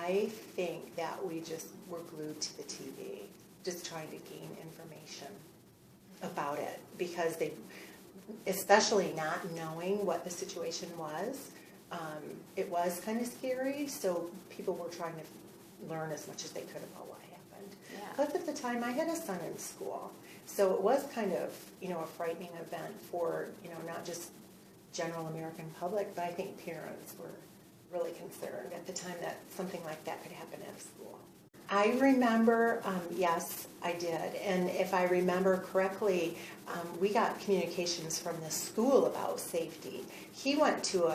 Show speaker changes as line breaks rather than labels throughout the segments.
I think that we just were glued to the TV, just trying to gain information about it, because they, especially not knowing what the situation was, it was kind of scary, so people were trying to learn as much as they could about what happened.
Yeah.
Plus at the time I had a son in school, so it was kind of, a frightening event for, not just general American public, but I think parents were really concerned at the time that something like that could happen at a school. I remember, yes, I did. And if I remember correctly, we got communications from the school about safety. He went to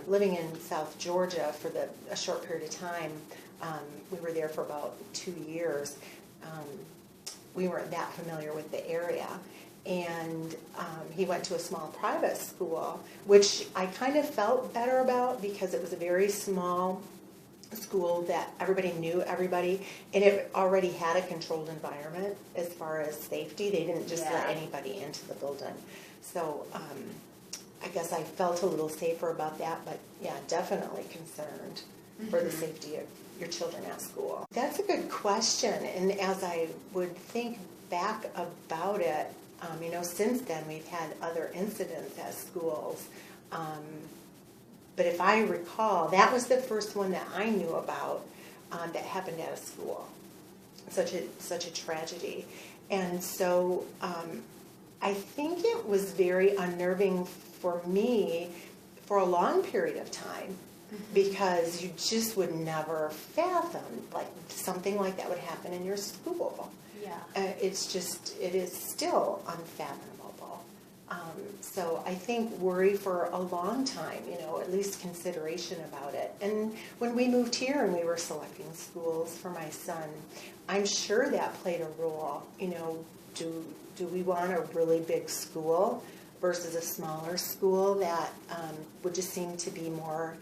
living in South Georgia for a short period of time. We were there for about 2 years. We weren't that familiar with the area. And he went to a small private school, which I kind of felt better about because it was a very small school that everybody knew everybody, and it already had a controlled environment as far as safety. They didn't just let anybody into the building. So I guess I felt a little safer about that, but yeah, definitely concerned for the safety of your children at school. That's a good question, and as I would think back about it, since then we've had other incidents at schools. But if I recall, that was the first one that I knew about that happened at a school. Such a tragedy. And so I think it was very unnerving for me for a long period of time, because you just would never fathom something like that would happen in your school. Yeah. It is still unfathomable. So I think worry for a long time, at least consideration about it. And when we moved here and we were selecting schools for my son, I'm sure that played a role. Do we want a really big school versus a smaller school that would just seem to be more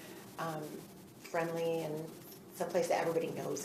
friendly and someplace that everybody knows